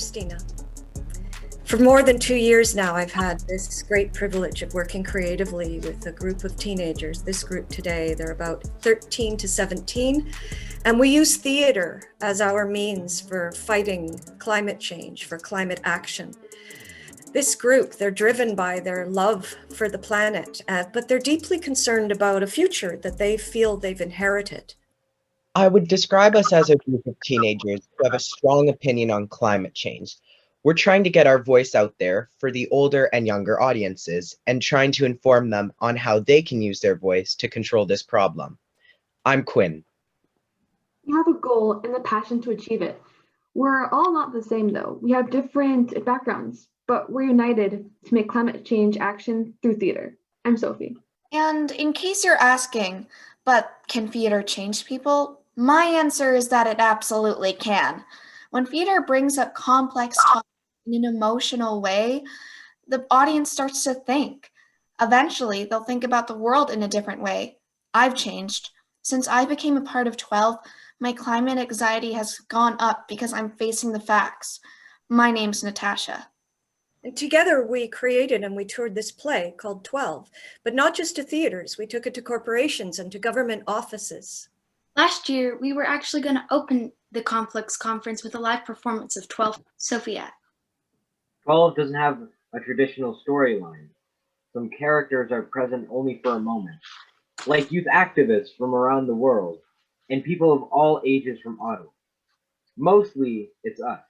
Kristina. For more than 2 years now, I've had this great privilege of working creatively with a group of teenagers. This group today, they're about 13 to 17, and we use theater as our means for fighting climate change, for climate action. This group, they're driven by their love for the planet, but they're deeply concerned about a future that they feel they've inherited. I would describe us as a group of teenagers who have a strong opinion on climate change. We're trying to get our voice out there for the older and younger audiences and trying to inform them on how they can use their voice to control this problem. I'm Quinn. We have a goal and the passion to achieve it. We're all not the same though. We have different backgrounds, but we're united to make climate change action through theater. I'm Sophie. And in case you're asking, but can theater change people? My answer is that it absolutely can. When theater brings up complex topics in an emotional way, the audience starts to think. Eventually, they'll think about the world in a different way. I've changed. Since I became a part of 12, my climate anxiety has gone up because I'm facing the facts. My name's Natasha. And together we created and we toured this play called 12, but not just to theaters. We took it to corporations and to government offices. Last year, we were actually going to open the Conflicts Conference with a live performance of 12 Sofia. 12 doesn't have a traditional storyline. Some characters are present only for a moment, like youth activists from around the world and people of all ages from Ottawa. Mostly, it's us.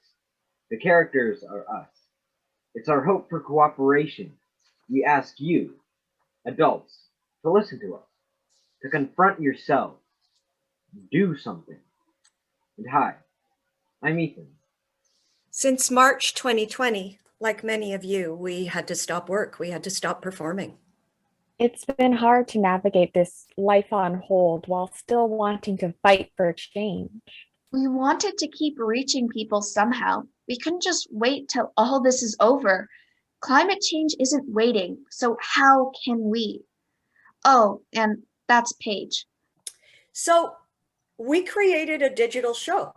The characters are us. It's our hope for cooperation. We ask you, adults, to listen to us, to confront yourselves, do something. And hi, I'm Ethan. Since March 2020, like many of you, we had to stop work. We had to stop performing. It's been hard to navigate this life on hold while still wanting to fight for change. We wanted to keep reaching people somehow. We couldn't just wait till all this is over. Climate change isn't waiting, so how can we? Oh, and that's Paige. So we created a digital show,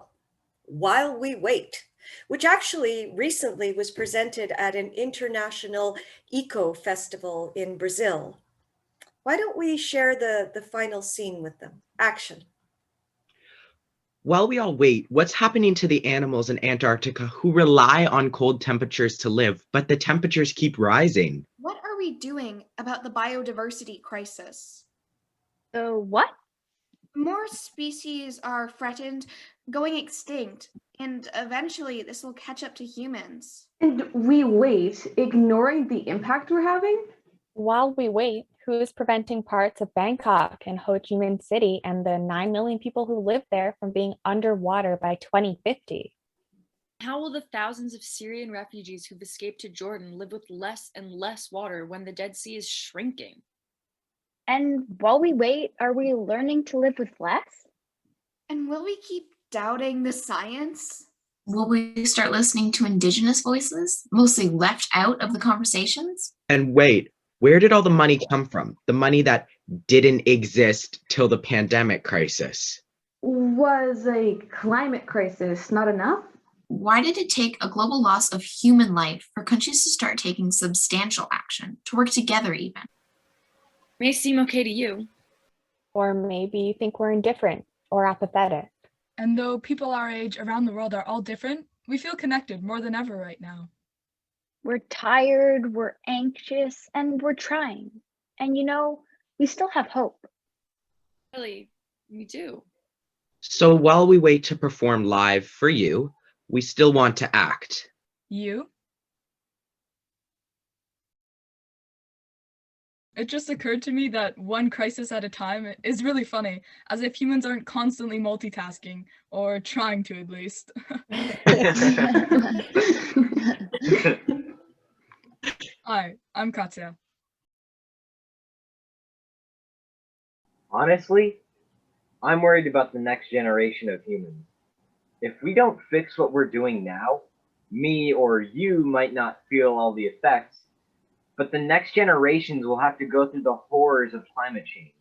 While We Wait, which actually recently was presented at an international eco festival in Brazil. Why don't we share the final scene with them? Action. While we all wait, what's happening to the animals in Antarctica who rely on cold temperatures to live, but the temperatures keep rising? What are we doing about the biodiversity crisis? What? More species are threatened, going extinct, and eventually this will catch up to humans. And we wait, ignoring the impact we're having? While we wait, who is preventing parts of Bangkok and Ho Chi Minh City and the 9 million people who live there from being underwater by 2050? How will the thousands of Syrian refugees who've escaped to Jordan live with less and less water when the Dead Sea is shrinking? And while we wait, are we learning to live with less? And will we keep doubting the science? Will we start listening to Indigenous voices, mostly left out of the conversations? And wait, where did all the money come from? The money that didn't exist till the pandemic crisis. Was a climate crisis not enough? Why did it take a global loss of human life for countries to start taking substantial action, to work together even? May seem okay to you. Or maybe you think we're indifferent or apathetic. And though people our age around the world are all different, we feel connected more than ever right now. We're tired, we're anxious, and we're trying. And we still have hope. Really, we do. So while we wait to perform live for you, we still want to act. You? It just occurred to me that one crisis at a time is really funny, as if humans aren't constantly multitasking, or trying to at least. Hi, I'm Kaatje. Honestly, I'm worried about the next generation of humans. If we don't fix what we're doing now, me or you might not feel all the effects, but the next generations will have to go through the horrors of climate change.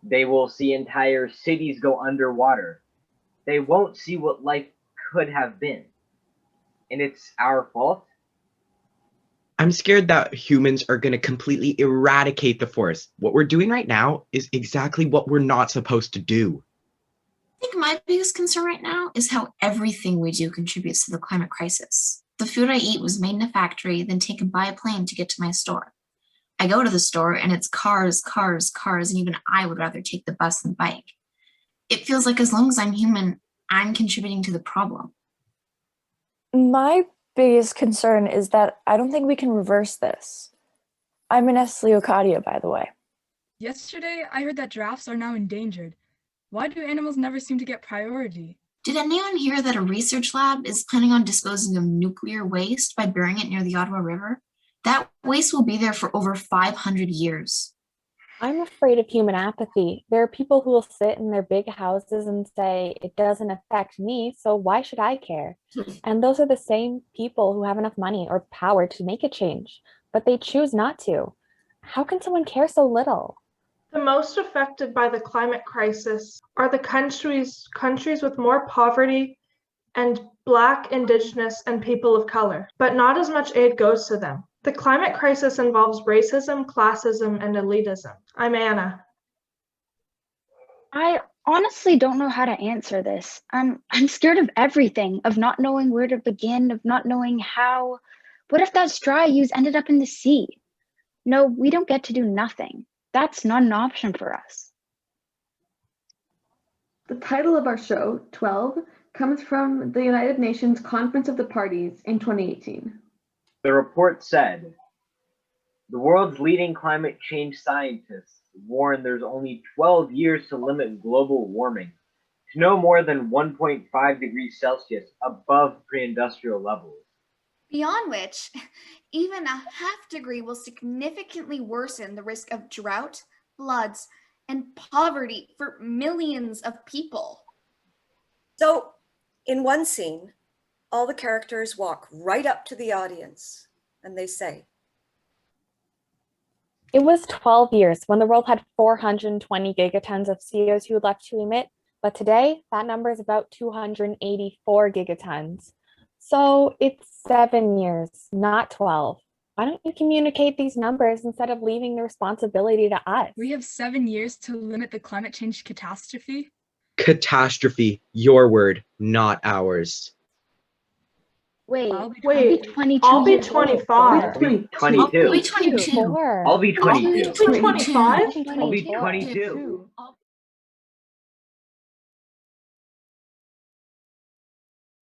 They will see entire cities go underwater. They won't see what life could have been. and it's our fault? I'm scared that humans are going to completely eradicate the forest. What we're doing right now is exactly what we're not supposed to do. I think my biggest concern right now is how everything we do contributes to the climate crisis. The food I eat was made in a factory, then taken by a plane to get to my store. I go to the store and it's cars, cars, cars, and even I would rather take the bus than bike. It feels like as long as I'm human, I'm contributing to the problem. My biggest concern is that I don't think we can reverse this. I'm Ines Leokadia, by the way. Yesterday, I heard that giraffes are now endangered. Why do animals never seem to get priority? Did anyone hear that a research lab is planning on disposing of nuclear waste by burying it near the Ottawa River? That waste will be there for over 500 years. I'm afraid of human apathy. There are people who will sit in their big houses and say, it doesn't affect me, so why should I care? And those are the same people who have enough money or power to make a change, but they choose not to. How can someone care so little? The most affected by the climate crisis are the countries with more poverty and Black, Indigenous, and people of color, but not as much aid goes to them. The climate crisis involves racism, classism, and elitism. I'm Anna. I honestly don't know how to answer this. I'm scared of everything, of not knowing where to begin, of not knowing how. What if that straw I used ended up in the sea? No, we don't get to do nothing. That's not an option for us. The title of our show, 12, comes from the United Nations Conference of the Parties in 2018. The report said, the world's leading climate change scientists warn there's only 12 years to limit global warming to no more than 1.5 degrees Celsius above pre-industrial levels. Beyond which, even a half degree will significantly worsen the risk of drought, floods, and poverty for millions of people. So, in one scene, all the characters walk right up to the audience and they say, It was 12 years when the world had 420 gigatons of CO2 left to emit, but today that number is about 284 gigatons. So it's 7 years, not 12. Why don't you communicate these numbers instead of leaving the responsibility to us? We have 7 years to limit the climate change catastrophe. Catastrophe, your word, not ours. Wait, I'll be Wait, 22 I'll be years old. 25. I'll be 22. I'll be 22. I'll be 22. You'll be 25? I'll be 22.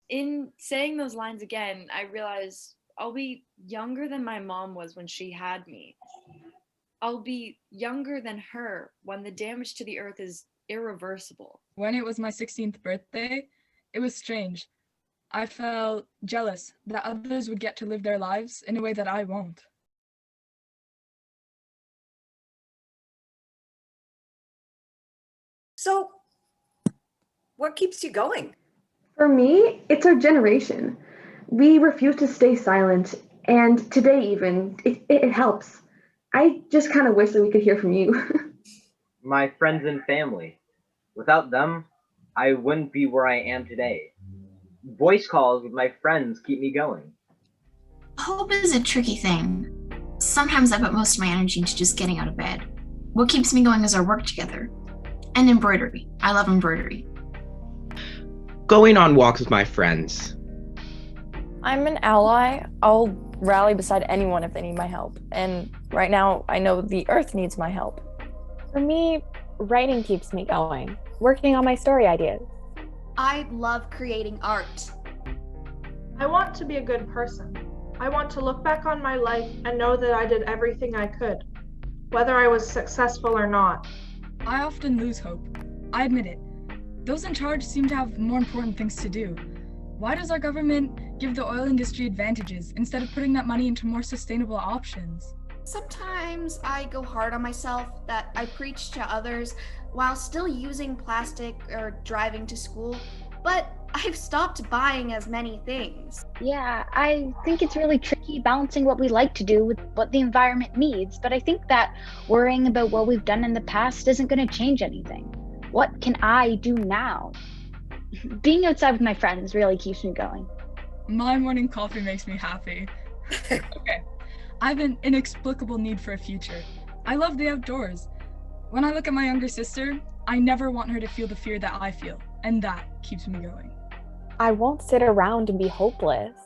In saying those lines again, I realize I'll be younger than my mom was when she had me. I'll be younger than her when the damage to the earth is irreversible. When it was my 16th birthday, it was strange. I felt jealous that others would get to live their lives in a way that I won't. so what keeps you going? For me, it's our generation. We refuse to stay silent, and today even, it helps. I just kind of wish that we could hear from you. My friends and family. Without them, I wouldn't be where I am today. Voice calls with my friends keep me going. Hope is a tricky thing. Sometimes I put most of my energy into just getting out of bed. What keeps me going is our work together. And embroidery. I love embroidery. Going on walks with my friends. I'm an ally. I'll rally beside anyone if they need my help. And right now, I know the earth needs my help. For me, writing keeps me going, working on my story ideas. I love creating art. I want to be a good person. I want to look back on my life and know that I did everything I could, whether I was successful or not. I often lose hope. I admit it. Those in charge seem to have more important things to do. Why does our government give the oil industry advantages instead of putting that money into more sustainable options? Sometimes I go hard on myself that I preach to others while still using plastic or driving to school, but I've stopped buying as many things. Yeah, I think it's really tricky balancing what we like to do with what the environment needs, but I think that worrying about what we've done in the past isn't going to change anything. What can I do now? Being outside with my friends really keeps me going. My morning coffee makes me happy. Okay. I have an inexplicable need for a future. I love the outdoors. When I look at my younger sister, I never want her to feel the fear that I feel, and that keeps me going. I won't sit around and be hopeless.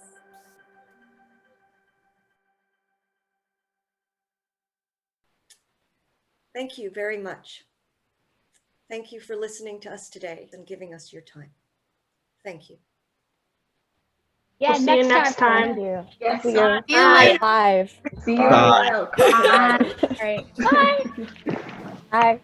Thank you very much. Thank you for listening to us today and giving us your time. Thank you. Yeah, We'll see you next Thank time. you. Yes. See you See you later. live. See you in a Bye. while. Bye. All right. Bye. Bye.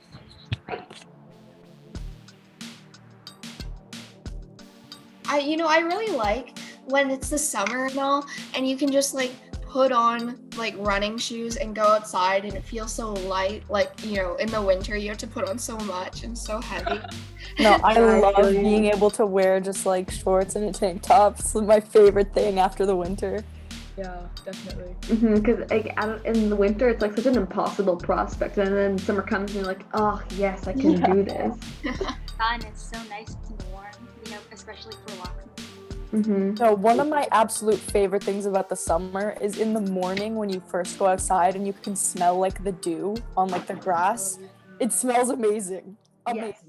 I really like when it's the summer and all, and you can just like put on like running shoes and go outside, and it feels so light. Like, in the winter you have to put on so much and so heavy. No, I I love feel you. being able to wear just like shorts and a tank top. It's my favorite thing after the winter. Yeah, definitely. Because in the winter it's like such an impossible prospect, and then summer comes and you're like, oh yes, I can do this. Sun is so nice and warm, especially for walks. No, one of my absolute favorite things about the summer is in the morning when you first go outside and you can smell like the dew on like the grass. It smells amazing. Amazing. Yes.